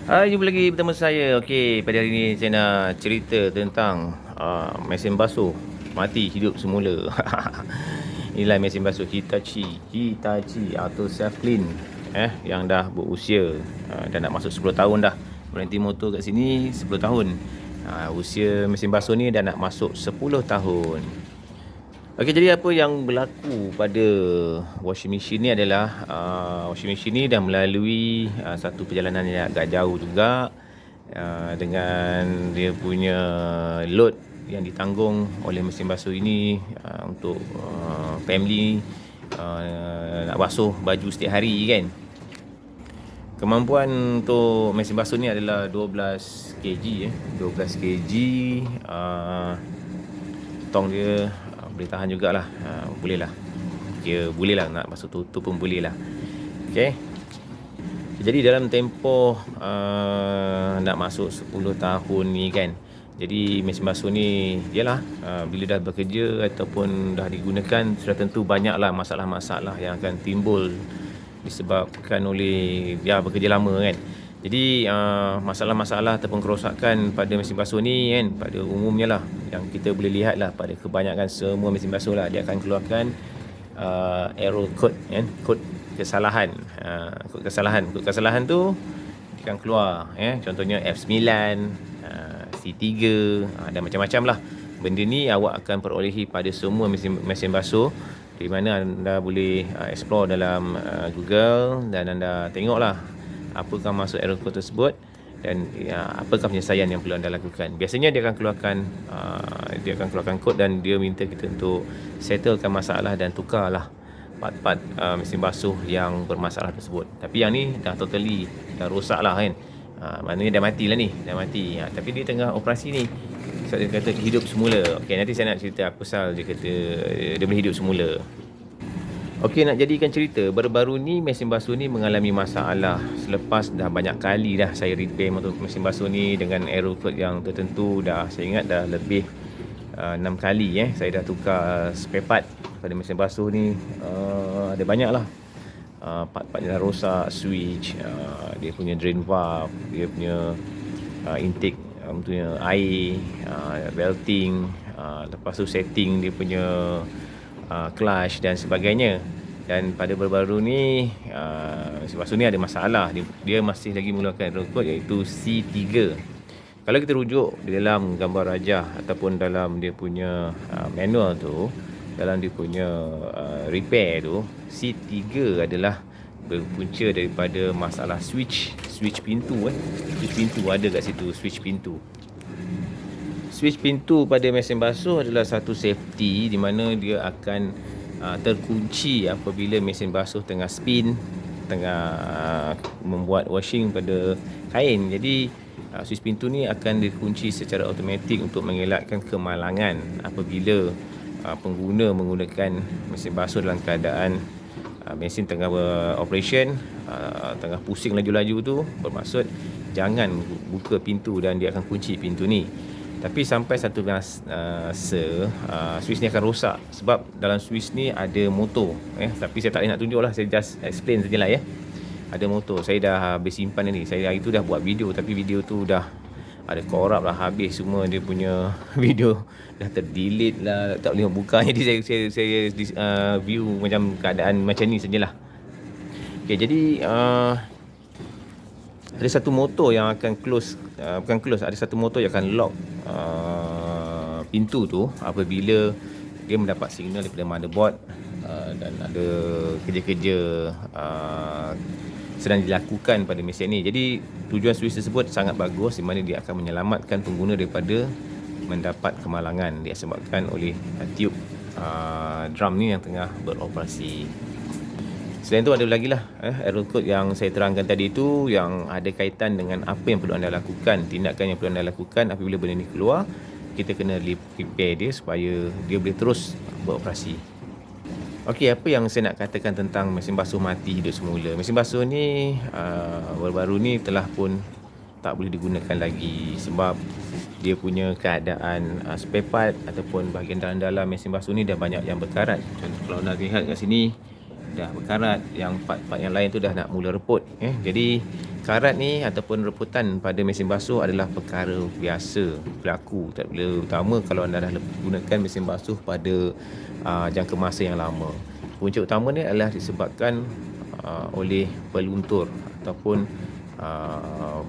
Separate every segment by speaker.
Speaker 1: Jumpa lagi bersama saya. Okey, pada hari ini saya nak cerita tentang mesin basuh mati hidup semula. Inilah mesin basuh Hitachi Auto Self Clean yang dah berusia dah nak masuk 10 tahun dah. Berhenti motor kat sini 10 tahun. Usia mesin basuh ni dah nak masuk 10 tahun. Okey, jadi apa yang berlaku pada washing machine ni adalah washing machine ni dah melalui satu perjalanan yang agak jauh juga, dengan dia punya load yang ditanggung oleh mesin basuh ini untuk family nak basuh baju setiap hari kan. Kemampuan untuk mesin basuh ni adalah 12 kg 12 kg. Tong dia boleh tahan jugalah, boleh lah, dia boleh lah nak basuh tutup pun boleh lah. Okay, jadi dalam tempoh nak masuk 10 tahun ni kan, jadi mesin basuh ni yalah, bila dah bekerja ataupun dah digunakan, sudah tentu banyaklah masalah-masalah yang akan timbul disebabkan oleh dia bekerja lama kan. Jadi masalah-masalah ataupun kerosakan pada mesin basuh ni kan, pada umumnya lah yang kita boleh lihat lah pada kebanyakan semua mesin basuh lah, dia akan keluarkan error code kan, kod kesalahan. Kod kesalahan tu dia akan keluar contohnya F9, C3, dan macam-macam lah. Benda ni awak akan perolehi pada semua mesin basuh, di mana anda boleh explore dalam Google dan anda tengoklah apakah maksud error code tersebut dan apakah penyelesaian yang perlu anda lakukan. Biasanya dia akan keluarkan kod dan dia minta kita untuk settlekan masalah dan tukarlah part-part mesin basuh yang bermasalah tersebut. Tapi yang ni dah rosak lah kan. Maknanya dah mati lah ni, tapi dia tengah operasi ni. So, dia kata hidup semula. Okey, nanti saya nak cerita apa pasal dia kata dia boleh hidup semula. Okey, nak jadikan cerita, baru-baru ni mesin basuh ni mengalami masalah. Selepas dah banyak kali dah saya repair mesin basuh ni dengan error code yang tertentu, saya ingat dah lebih 6 kali saya dah tukar spare part pada mesin basuh ni. Ada banyak lah part-part yang dah rosak, switch, dia punya drain valve, dia punya intake punya air, belting, lepas tu setting dia punya clutch dan sebagainya. Dan pada baru-baru ni mesin basuh ni ada masalah, dia masih lagi mengeluarkan error code iaitu C3. Kalau kita rujuk di dalam gambar rajah ataupun dalam dia punya manual tu, dalam dia punya repair tu, C3 adalah berpunca daripada masalah switch pintu. Switch pintu ada kat situ, switch pintu pada mesin basuh adalah satu safety di mana dia akan terkunci apabila mesin basuh tengah spin, tengah membuat washing pada kain. Jadi switch pintu ni akan dikunci secara automatik untuk mengelakkan kemalangan apabila pengguna menggunakan mesin basuh dalam keadaan mesin tengah beroperation, tengah pusing laju-laju tu, bermaksud jangan buka pintu dan dia akan kunci pintu ni. Tapi sampai satu masa switch ni akan rosak sebab dalam switch ni ada motor tapi saya tak boleh nak tunjuk lah, saya just explain sajalah ada motor. Saya dah habis simpan ni, saya hari tu dah buat video tapi video tu dah ada korup lah, habis semua dia punya video dah terdelete lah, tak boleh buka. Jadi saya view macam keadaan macam ni sajalah. Okay, jadi ada satu motor yang akan ada satu motor yang akan lock pintu tu apabila dia mendapat signal daripada motherboard dan ada kerja-kerja sedang dilakukan pada mesin ni. Jadi tujuan switch tersebut sangat bagus, di mana dia akan menyelamatkan pengguna daripada mendapat kemalangan disebabkan oleh tube drum ni yang tengah beroperasi. Selain tu ada lagi lah error code yang saya terangkan tadi tu, yang ada kaitan dengan apa yang perlu anda lakukan, tindakan yang perlu anda lakukan apabila benda ni keluar. Kita kena repair dia supaya dia boleh terus beroperasi. Okey, apa yang saya nak katakan tentang mesin basuh mati hidup semula. Mesin basuh ni baru-baru ni telah pun tak boleh digunakan lagi sebab dia punya keadaan spare part ataupun bahagian dalam-dalam mesin basuh ni dah banyak yang berkarat. Contoh kalau anda lihat kat sini dah berkarat, yang part-part yang lain tu dah nak mula reput. Jadi karat ni ataupun reputan pada mesin basuh adalah perkara biasa berlaku. Terutama kalau anda dah gunakan mesin basuh pada jangka masa yang lama. Punca utama ni adalah disebabkan oleh peluntur ataupun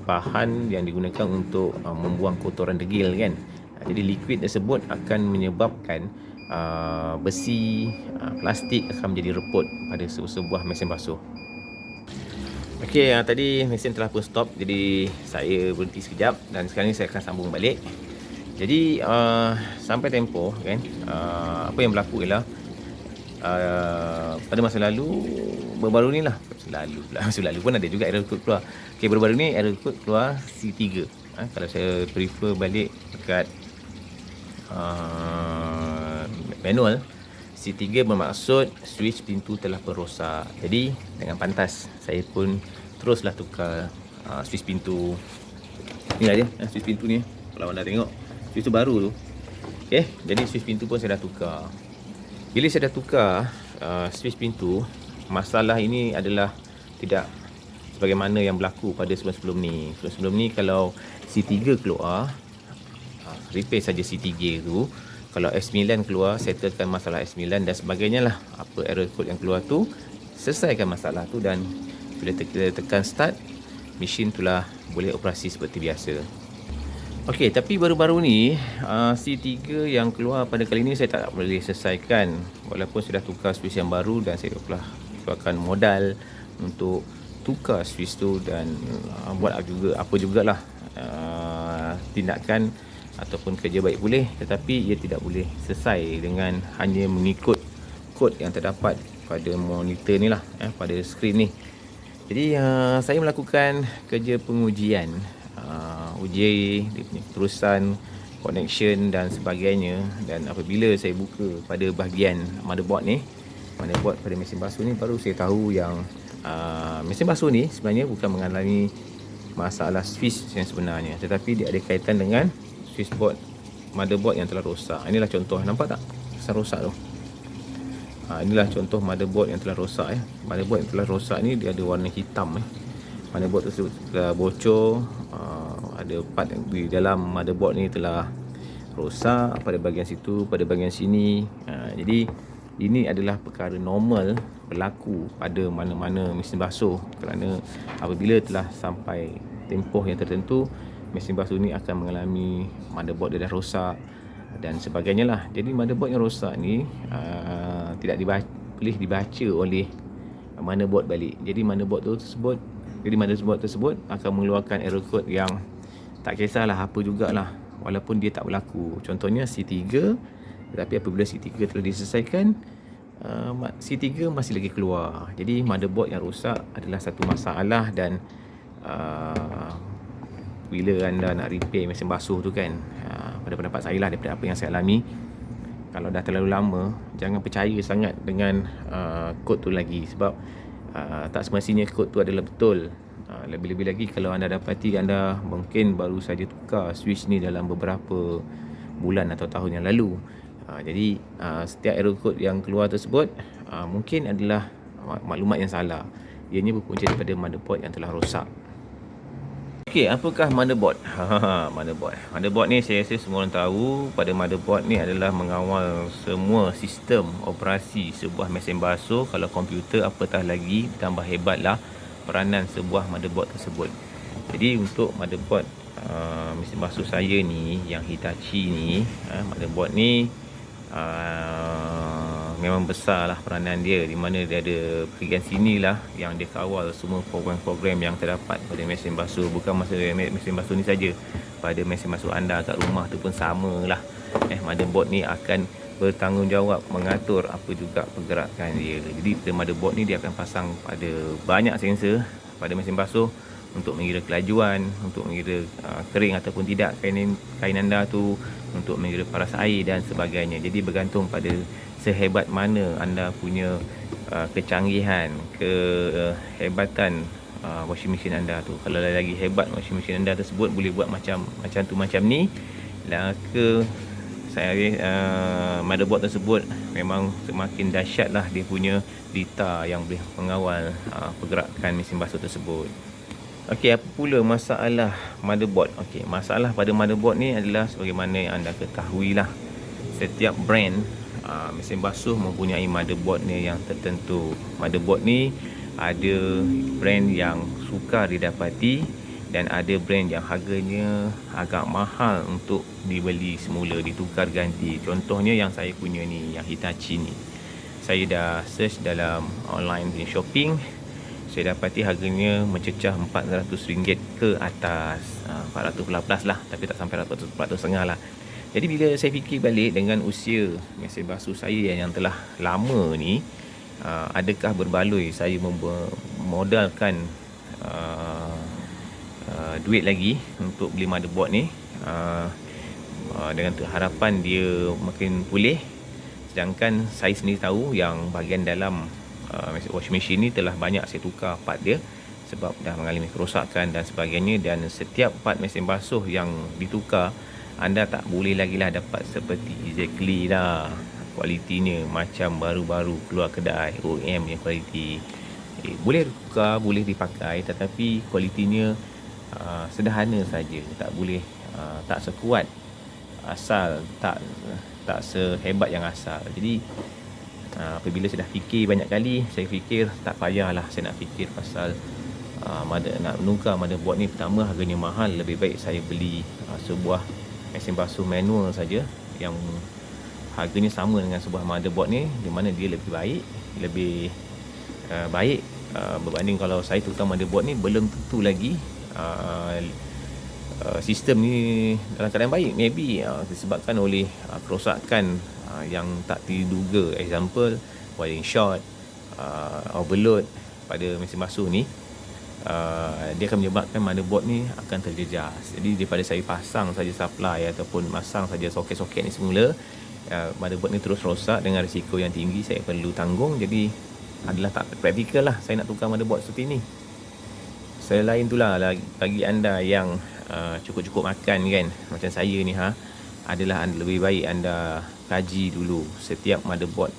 Speaker 1: bahan yang digunakan untuk membuang kotoran degil kan. Jadi liquid tersebut akan menyebabkan besi, plastik akan menjadi reput pada sebuah mesin basuh. Okey, tadi mesin telah pun stop, jadi saya berhenti sekejap dan sekarang ni saya akan sambung balik. Jadi sampai tempoh kan, apa yang berlaku ialah pada masa lalu, baru-baru ni lah, masa lalu pun ada juga error code keluar. Okey, baru-baru ni error code keluar C3. Kalau saya prefer balik dekat manual, C3 bermaksud switch pintu telah rosak. Jadi dengan pantas saya pun teruslah tukar switch pintu. Inilah dia switch pintu ni. Kalau anda tengok, switch tu baru tu. Okey, jadi switch pintu pun saya dah tukar. Bila saya dah tukar switch pintu, masalah ini adalah tidak sebagaimana yang berlaku pada sebelum-sebelum ni. Sebelum ni kalau C3 keluar, repair saja C3 tu. Kalau S9 keluar, settlekan masalah S9 dan sebagainya lah. Apa error code yang keluar tu, selesaikan masalah tu dan bila tekan start, mesin tu lah boleh operasi seperti biasa. Okey, tapi baru-baru ni C3 yang keluar pada kali ni saya tak boleh selesaikan. Walaupun saya dah tukar switch yang baru dan saya telah keluarkan modal untuk tukar switch tu dan buat apa jugalah tindakan ataupun kerja baik boleh, tetapi ia tidak boleh selesai dengan hanya mengikut kod yang terdapat pada monitor ni lah, pada skrin ni. Jadi saya melakukan kerja pengujian, uji dia punya keterusan, connection dan sebagainya. Dan apabila saya buka pada bahagian motherboard pada mesin basuh ni, baru saya tahu yang mesin basuh ni sebenarnya bukan mengalami masalah switch yang sebenarnya, tetapi dia ada kaitan dengan switchboard motherboard yang telah rosak. Inilah contoh, nampak tak kesan rosak tu? Inilah contoh motherboard yang telah rosak. Motherboard yang telah rosak ni dia ada warna hitam. Motherboard tersebut telah bocor, ada part di dalam motherboard ni telah rosak pada bahagian situ, pada bahagian sini. Jadi ini adalah perkara normal berlaku pada mana-mana mesin basuh, kerana apabila telah sampai tempoh yang tertentu, mesin basuh ni akan mengalami motherboard dia dah rosak dan sebagainya lah. Jadi motherboard yang rosak ni tidak boleh dibaca oleh motherboard balik. Jadi motherboard tersebut akan mengeluarkan error code yang tak kisahlah apa jugalah, walaupun dia tak berlaku. Contohnya C3, tetapi apabila C3 telah diselesaikan, C3 masih lagi keluar. Jadi motherboard yang rosak adalah satu masalah dan bila anda nak repair mesin basuh tu kan, pada pendapat saya lah, daripada apa yang saya alami, kalau dah terlalu lama, jangan percaya sangat dengan kod tu lagi. Sebab tak semestinya kod tu adalah betul. Lebih-lebih lagi kalau anda dapati anda mungkin baru saja tukar switch ni dalam beberapa bulan atau tahun yang lalu. Jadi setiap error code yang keluar tersebut mungkin adalah maklumat yang salah. Ianya berpunca daripada motherboard yang telah rosak. Okey, apakah motherboard? Motherboard ni saya rasa semua orang tahu. Pada motherboard ni adalah mengawal semua sistem operasi sebuah mesin basuh. Kalau komputer, apatah lagi, tambah hebatlah peranan sebuah motherboard tersebut. Jadi untuk motherboard mesin basuh saya ni, yang Hitachi ni, motherboard ni memang besarlah peranan dia, di mana dia ada bahagian sinilah yang dia kawal semua program-program yang terdapat pada mesin basuh. Bukan mesin basuh ni saja, pada mesin basuh anda kat rumah tu pun samalah. Motherboard ni akan bertanggungjawab mengatur apa juga pergerakan dia. Jadi pada motherboard ni dia akan pasang pada banyak sensor pada mesin basuh untuk mengira kelajuan, untuk mengira kering ataupun tidak kain anda tu, untuk mengira paras air dan sebagainya. Jadi bergantung pada sehebat mana anda punya kecanggihan, kehebatan washing machine anda tu. Kalau lagi hebat washing machine anda tersebut, boleh buat macam tu macam ni, maka motherboard tersebut memang semakin dahsyatlah dia punya data yang boleh mengawal pergerakan mesin basuh tersebut. Okey, apa pula masalah motherboard? Okey, masalah pada motherboard ni adalah sebagaimana yang anda ketahui lah. Setiap brand mesin basuh mempunyai motherboard ni yang tertentu. Motherboard ni ada brand yang sukar didapati dan ada brand yang harganya agak mahal untuk dibeli semula, ditukar ganti. Contohnya yang saya punya ni, yang Hitachi ni. Saya dah search dalam online shopping, saya dapati harganya mencecah RM400 ke atas, 400 plus lah, tapi tak sampai 400 lah. Jadi bila saya fikir balik dengan usia mesin basuh saya yang telah lama ni, adakah berbaloi saya memodalkan duit lagi untuk beli motherboard ni, dengan harapan dia makin pulih, sedangkan saya sendiri tahu yang bahagian dalam washing machine ni telah banyak saya tukar part dia sebab dah mengalami kerosakan dan sebagainya, dan setiap part mesin basuh yang ditukar anda tak boleh lagi lah dapat seperti exactly lah kualitinya macam baru-baru keluar kedai OEM yang kualiti. Boleh tukar, boleh dipakai, tetapi kualitinya sederhana saja, tak boleh tak sekuat asal, tak sehebat yang asal. Jadi apabila saya dah fikir banyak kali, saya fikir tak payahlah saya nak fikir pasal nak menukar motherboard ni. Pertama, harganya mahal, lebih baik saya beli sebuah mesin basuh manual saja yang harganya sama dengan sebuah motherboard ni, di mana dia lebih baik berbanding kalau saya tukar motherboard ni. Belum tentu lagi sistem ni dalam keadaan baik. Maybe disebabkan oleh kerosakan yang tak diduga. Example, wiring short, overload pada mesin basuh ni, dia akan menyebabkan motherboard ni akan terjejas. Jadi daripada saya pasang saja supply ataupun masang saja soket-soket ni semula, motherboard ni terus rosak dengan risiko yang tinggi saya perlu tanggung. Jadi adalah tak praktikal lah saya nak tukar motherboard seperti ni. Selain itulah, bagi anda yang cukup-cukup makan kan, macam saya ni adalah lebih baik anda kaji dulu setiap motherboard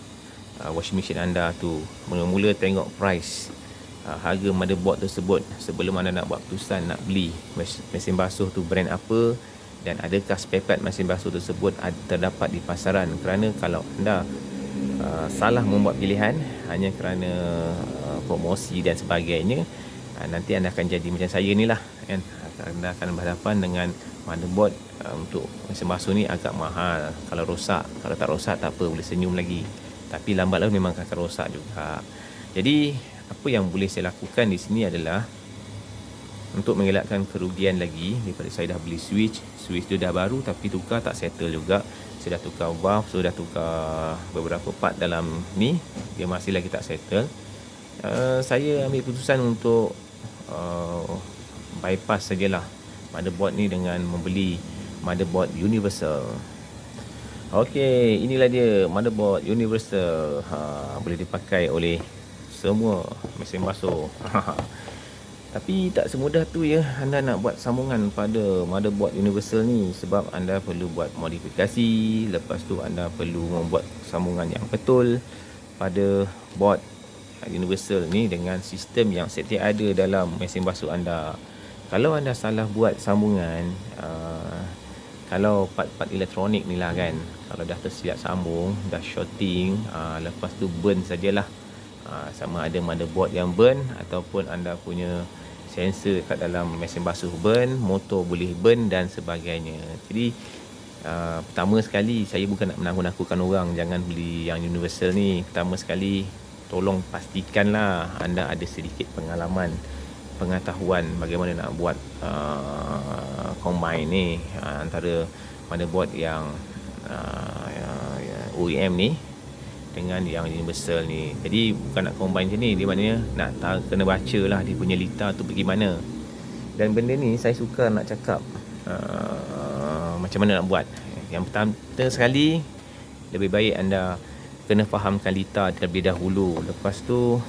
Speaker 1: washing machine anda tu. Mula-mula tengok price, harga motherboard tersebut sebelum anda nak buat keputusan nak beli mesin basuh tu brand apa, dan adakah spare part mesin basuh tersebut terdapat di pasaran. Kerana kalau anda salah membuat pilihan hanya kerana promosi dan sebagainya, nanti anda akan jadi macam saya ni lah kan. Anda akan berhadapan dengan motherboard untuk mesin basuh ni agak mahal. Kalau rosak, kalau tak rosak tak apa, boleh senyum lagi, tapi lambat laun memang akan rosak juga. Jadi apa yang boleh saya lakukan di sini adalah untuk mengelakkan kerugian lagi daripada saya dah beli switch tu dah baru tapi tukar tak settle juga. Saya dah tukar valve, sudah tukar beberapa part dalam ni, dia masih lagi tak settle. Saya ambil keputusan untuk bypass sajalah motherboard ni dengan membeli motherboard universal. Okey, inilah dia motherboard universal. Boleh dipakai oleh semua mesin basuh. Tapi tak semudah tu ya anda nak buat sambungan pada motherboard universal ni, sebab anda perlu buat modifikasi. Lepas tu anda perlu membuat sambungan yang betul pada board universal ni dengan sistem yang setia ada dalam mesin basuh anda. Kalau anda salah buat sambungan, kalau part-part elektronik ni lah kan, kalau dah tersilap sambung, dah shorting, lepas tu burn sajalah. Sama ada motherboard yang burn ataupun anda punya sensor kat dalam mesin basuh burn, motor boleh burn dan sebagainya. Jadi pertama sekali, saya bukan nak menakut-nakutkan orang jangan beli yang universal ni. Pertama sekali, tolong pastikanlah anda ada sedikit pengalaman, pengetahuan bagaimana nak buat combine ni antara motherboard yang OEM ni dengan yang universal ni. Jadi bukan nak combine macam ni, dia maknanya nak kena baca lah dia punya lita tu pergi mana. Dan benda ni saya suka nak cakap macam mana nak buat. Yang pertama sekali, lebih baik anda kena fahamkan lita terlebih dahulu. Lepas tu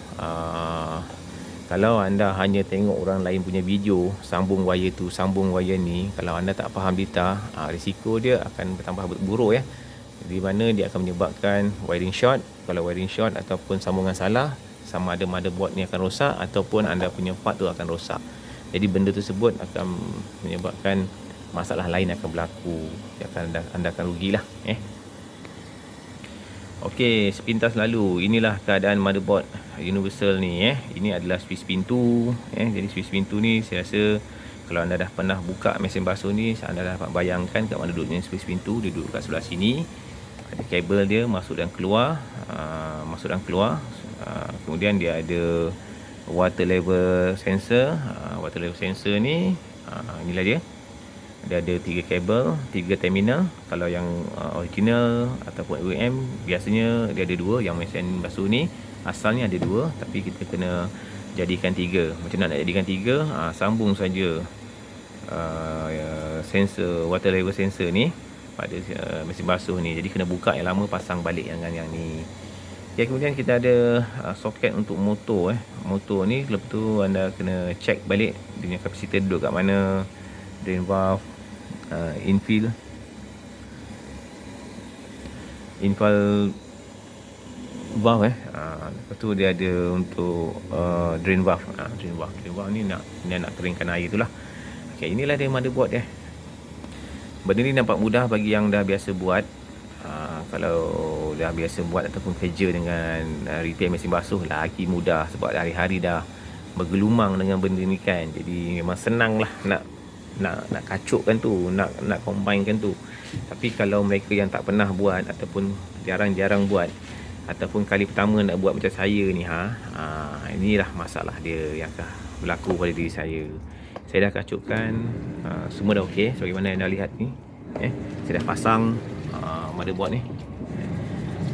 Speaker 1: kalau anda hanya tengok orang lain punya video, sambung wire tu, sambung wire ni, kalau anda tak faham lita, risiko dia akan bertambah buruk ya. Di mana dia akan menyebabkan wiring short. Kalau wiring short ataupun sambungan salah, sama ada motherboard ni akan rosak ataupun anda punya part tu akan rosak. Jadi benda tersebut akan menyebabkan masalah lain akan berlaku. Anda akan rugilah. Okey, sepintas lalu inilah keadaan motherboard universal ni. Ini adalah switch pintu. Jadi switch pintu ni saya rasa kalau anda dah pernah buka mesin basuh ni, anda dah dapat bayangkan kat mana duduknya switch pintu. Dia duduk kat sebelah sini. Ada kabel dia masuk dan keluar, kemudian dia ada water level sensor. Water level sensor ni inilah dia. Dia ada 3 kabel, 3 terminal. Kalau yang original ataupun OEM biasanya dia ada 2. Yang mesin basuh ni asalnya ada 2, tapi kita kena jadikan 3. Macam nak jadikan 3, sambung saja sensor, water level sensor ni pada mesin basuh ni. Jadi kena buka yang lama, pasang balik dengan yang ni. Okay, kemudian kita ada soket untuk motor. Motor ni lepas tu anda kena check balik dia punya kapasitor duduk kat mana, drain valve, infill valve. Lepas tu dia ada untuk drain valve. Drain valve ni nak keringkan air tu lah. Okay, inilah dia motherboard dia. Benda ni nampak mudah bagi yang dah biasa buat. Kalau dah biasa buat ataupun kerja dengan repair mesin basuh, lagi mudah sebab hari-hari dah bergelumang dengan benda ni kan. Jadi memang senang lah nak kacukkan tu, nak combinekan tu. Tapi kalau mereka yang tak pernah buat ataupun jarang-jarang buat ataupun kali pertama nak buat macam saya ni, inilah masalah dia yang akan berlaku pada diri saya. Saya dah kacukkan, semua dah okey sebagaimana anda lihat ni. Saya dah pasang motherboard ni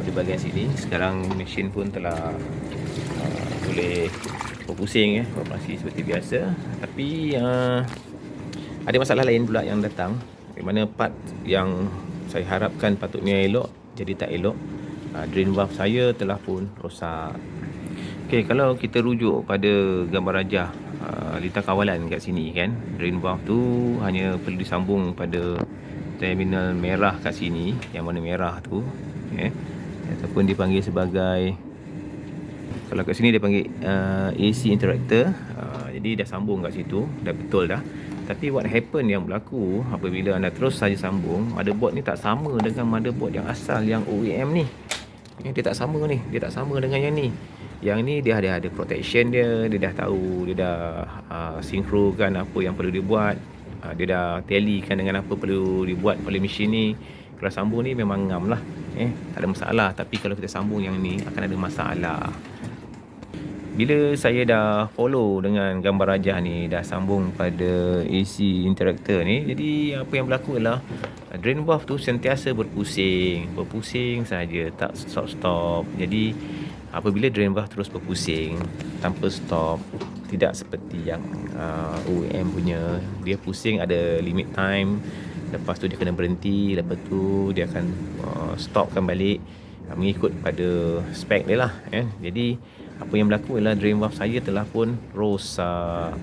Speaker 1: pada bahagian sini. Sekarang mesin pun telah boleh berpusing, beroperasi seperti biasa. Tapi ada masalah lain pula yang datang, di mana part yang saya harapkan patutnya elok jadi tak elok. Drain valve saya telah pun rosak. Okey, kalau kita rujuk pada gambar rajah lintah kawalan kat sini kan, drain valve tu hanya perlu disambung pada terminal merah kat sini, yang mana merah tu, ataupun dipanggil sebagai, kalau kat sini dia panggil AC interactor. Jadi dah sambung kat situ, dah betul dah. Tapi what happen yang berlaku apabila anda terus saja sambung, motherboard ni tak sama dengan motherboard yang asal yang OEM ni. Dia tak sama ni, dia tak sama dengan yang ni. Yang ni dia ada protection dia dah tahu, dia dah sinkronkan apa yang perlu dibuat. Dia dah tallykan dengan apa perlu dibuat oleh mesin ni. Kalau sambung ni memang ngam lah, tak ada masalah. Tapi kalau kita sambung yang ni akan ada masalah. Bila saya dah follow dengan gambar rajah ni, dah sambung pada AC interactor ni, jadi apa yang berlaku ialah drain valve tu sentiasa berpusing saja, tak stop. Jadi apabila drain valve terus berpusing tanpa stop, tidak seperti yang OEM punya, dia pusing ada limit time, lepas tu dia kena berhenti, lepas tu dia akan stopkan balik mengikut pada spek dia lah. Jadi apa yang berlaku ialah drain valve saya telah pun rosak.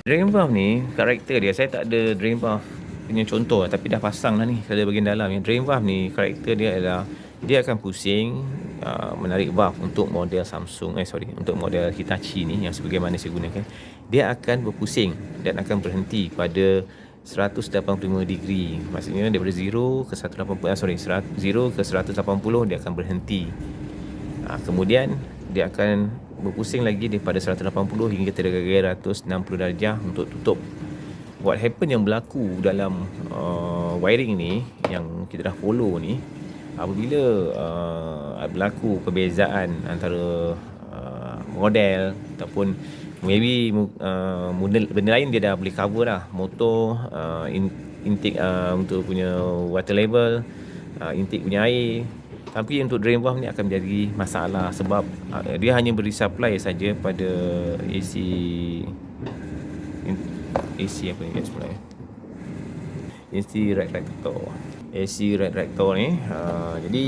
Speaker 1: Drain valve ni, karakter dia, saya tak ada drain valve punya contoh, tapi dah pasang dah ni pada bahagian dalam. Yang drain valve ni, karakter dia adalah dia akan pusing menarik valve untuk model Samsung, untuk model Hitachi ni yang sebagaimana saya gunakan. Dia akan berpusing dan akan berhenti pada 185 degree. Maksudnya daripada 0 ke 0 ke 180 dia akan berhenti. Kemudian dia akan berpusing lagi daripada 180 hingga 360 darjah untuk tutup. What happen yang berlaku dalam wiring ni yang kita dah follow ni, apabila berlaku perbezaan antara model ataupun maybe benda lain dia dah boleh cover lah, motor, intake untuk punya water level, intake punya air. Tapi untuk drain valve ni akan menjadi masalah sebab dia hanya beri supply saja pada AC apa ni sebenarnya, AC red reactor ni. Jadi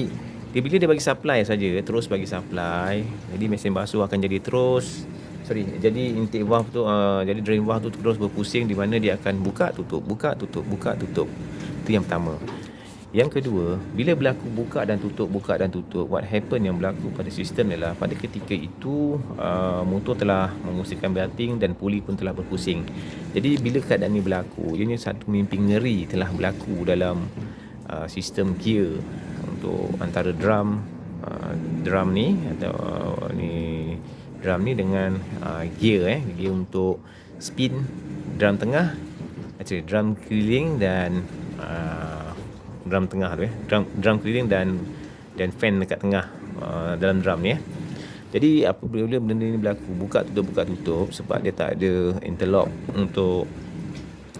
Speaker 1: bila dia bagi supply saja, terus bagi supply, jadi mesin basuh akan jadi jadi intake valve tu, jadi drain valve tu terus berpusing, di mana dia akan buka tutup. Itu yang pertama. Yang kedua, bila berlaku buka dan tutup, what happen yang berlaku pada sistem ialah pada ketika itu motor telah mengusirkan belting dan puli pun telah berpusing. Jadi bila keadaan ini berlaku, ianya satu mimpi ngeri telah berlaku dalam sistem gear untuk antara drum ni atau drum ni dengan gear untuk spin drum tengah, drum keliling dan drum tengah tu drum keliling dan fan dekat tengah dalam drum ni Jadi apabila benda ni berlaku, buka tutup sebab dia tak ada interlock untuk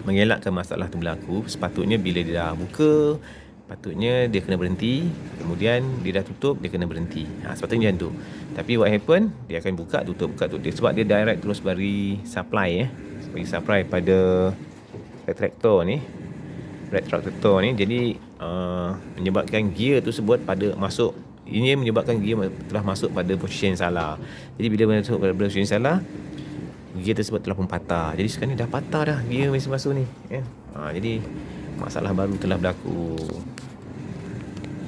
Speaker 1: mengelakkan masalah tu berlaku, sepatutnya bila dia dah buka, patutnya dia kena berhenti, kemudian dia dah tutup, dia kena berhenti. Sepatutnya macam tu. Tapi what happen, dia akan buka tutup sebab dia direct terus bagi supply pada retraktor ni. Jadi menyebabkan gear tersebut ini menyebabkan gear telah masuk pada posisi yang salah. Jadi bila masuk pada posisi yang salah, gear tersebut telah pun patah. Jadi sekarang ni dah patah dah gear mesin basuh ni jadi masalah baru telah berlaku.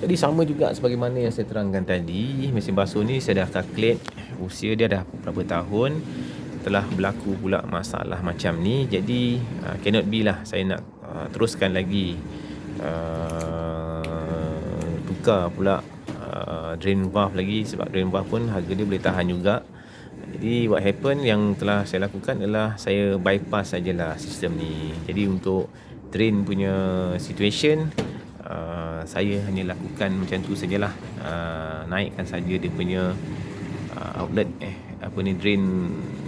Speaker 1: Jadi sama juga sebagaimana yang saya terangkan tadi, mesin basuh ni saya dah calculate usia dia dah berapa tahun telah berlaku pula masalah macam ni. Jadi cannot be lah saya nak teruskan lagi tukar pula drain valve lagi, sebab drain valve pun harga dia boleh tahan juga. Jadi what happen yang telah saya lakukan adalah saya bypass sajalah sistem ni. Jadi untuk drain punya situation saya hanya lakukan macam tu sajalah, naikkan saja dia punya outlet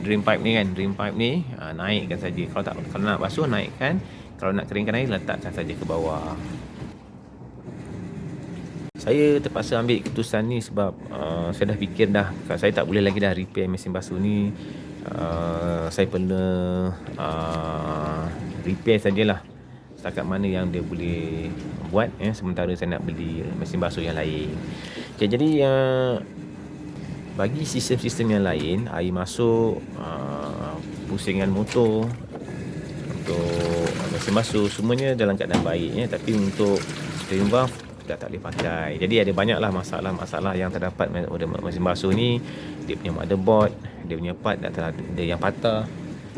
Speaker 1: drain pipe ni naikkan saja. Kalau nak basuh naikkan, kalau nak keringkan air letakkan saja ke bawah. Saya terpaksa ambil keputusan ni sebab saya dah fikir saya tak boleh lagi dah repair mesin basuh ni. Saya pernah repair sajalah setakat mana yang dia boleh buat sementara saya nak beli mesin basuh yang lain. Jadi bagi sistem-sistem yang lain, air masuk, pusingan motor, untuk mesin basuh semuanya dalam keadaan baik tapi untuk drain valve dah tak boleh pakai. Jadi ada banyaklah masalah yang terdapat pada mesin basuh ni. Dia punya motherboard, dia punya part dah ada yang patah,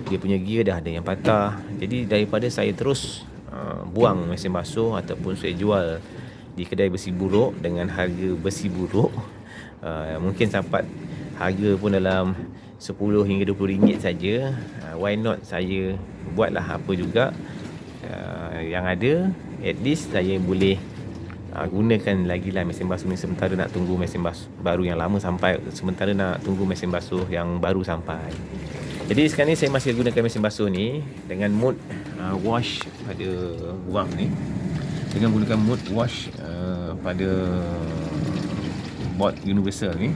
Speaker 1: dia punya gear dah ada yang patah. Jadi daripada saya terus buang mesin basuh ataupun saya jual di kedai besi buruk dengan harga besi buruk, mungkin dapat harga pun dalam 10 hingga 20 ringgit saja, why not saya buatlah apa juga yang ada. At least saya boleh gunakan lagi lah mesin basuh ni sementara nak tunggu mesin basuh baru yang lama sampai, sementara nak tunggu mesin basuh yang baru sampai. Jadi sekarang ni saya masih gunakan mesin basuh ni dengan mode wash pada guang ni, dengan gunakan mode wash pada board universal ni.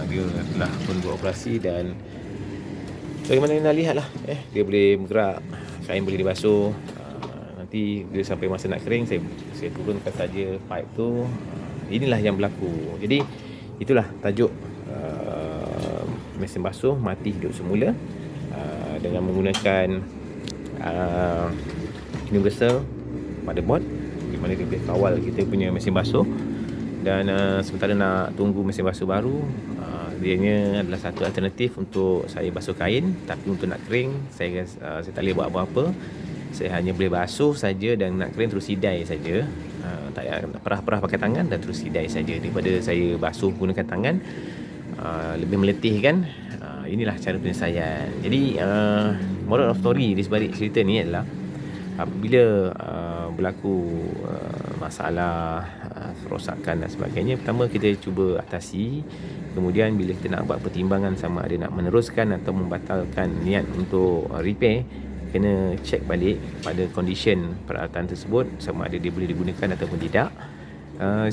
Speaker 1: Dia telah pun beroperasi dan bagaimana anda lihat lah, dia boleh bergerak, kain boleh dibasuh. Nanti bila sampai masa nak kering, saya turunkan saja pipe tu. Inilah yang berlaku. Jadi itulah tajuk mesin basuh mati hidup semula dengan menggunakan universal motherboard, di mana dia boleh kawal kita punya mesin basuh. Dan sementara nak tunggu mesin basuh baru, dianya adalah satu alternatif untuk saya basuh kain. Tapi untuk nak kering, saya tak boleh buat apa-apa. Saya hanya boleh basuh saja dan nak kering terus sidai saja. Tak payah perah-perah pakai tangan dan terus sidai saja, daripada saya basuh gunakan tangan, lebih meletihkan. Inilah cara penyelesaian. Jadi moral of story di sebalik cerita ni adalah apabila berlaku masalah, kerosakan dan sebagainya, pertama kita cuba atasi. Kemudian bila kita nak buat pertimbangan sama ada nak meneruskan atau membatalkan niat untuk repair, kena check balik pada condition peralatan tersebut sama ada dia boleh digunakan ataupun tidak.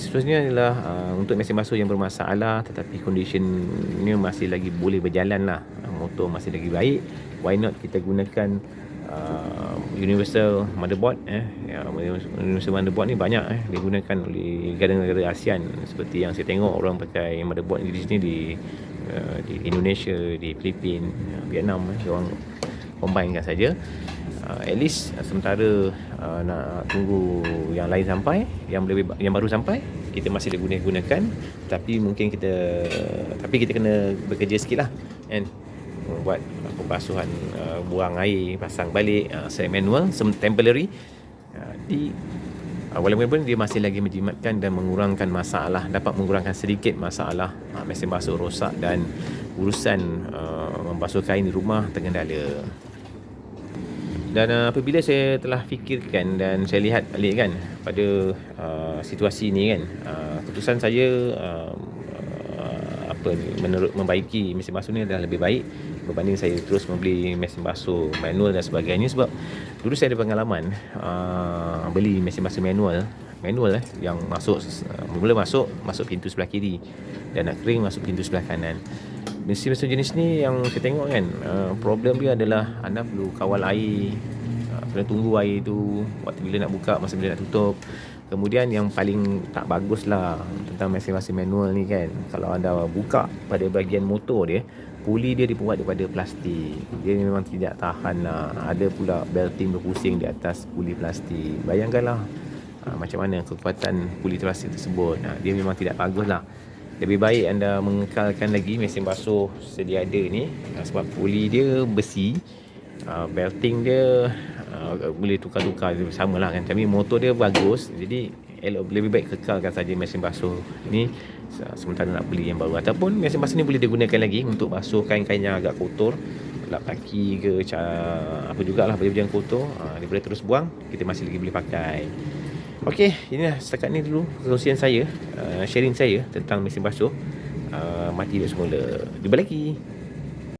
Speaker 1: Seterusnya adalah untuk mesin basuh yang bermasalah tetapi conditionnya masih lagi boleh berjalan lah, motor masih lagi baik, why not kita gunakan universal motherboard. Universal motherboard ni banyak digunakan oleh negara-negara ASEAN, seperti yang saya tengok orang pakai motherboard di sini, di Indonesia, di Filipina, Vietnam. Orang combine kan saja. At least sementara nak tunggu yang lain sampai, yang baru sampai, kita masih boleh gunakan. Tapi kita kena bekerja sikit lah kan, buat pembasuhan, buang air, pasang balik, secara manual, temporary. Walaupun dia masih lagi menjimatkan dan mengurangkan masalah, dapat mengurangkan sedikit masalah mesin basuh rosak dan urusan membasuh kain di rumah terkendala. Dan apabila saya telah fikirkan dan saya lihat balik kan pada situasi ni kan, keputusan saya membaiki mesin basuh ni adalah lebih baik berbanding saya terus membeli mesin basuh manual dan sebagainya. Sebab dulu saya ada pengalaman beli mesin basuh manual yang mula masuk pintu sebelah kiri dan nak kering masuk pintu sebelah kanan. Mesin basuh jenis ni yang saya tengok kan, problem dia adalah anda perlu kawal air, kena tunggu air tu waktu bila nak buka, masa bila nak tutup. Kemudian yang paling tak bagus lah tentang mesin basuh manual ni kan, kalau anda buka pada bahagian motor dia, puli dia dibuat daripada plastik. Dia memang tidak tahan lah. Ada pula belting berpusing di atas puli plastik. Bayangkanlah macam mana kekuatan puli plastik tersebut. Dia memang tidak bagus lah. Lebih baik anda mengekalkan lagi mesin basuh sedia ada ni, sebab puli dia besi, belting dia boleh tukar-tukar, sama lah kan. Tapi motor dia bagus, jadi lebih baik kekalkan saja mesin basuh ni sementara nak beli yang baru. Ataupun mesin basuh ni boleh digunakan lagi untuk basuh kain-kain yang agak kotor, lap kaki ke apa jugalah baju-baju yang kotor, dia boleh terus buang, kita masih lagi boleh pakai. Okey, inilah setakat ni dulu kongsian saya, sharing saya tentang mesin basuh mati dah semula. Jumpa lagi.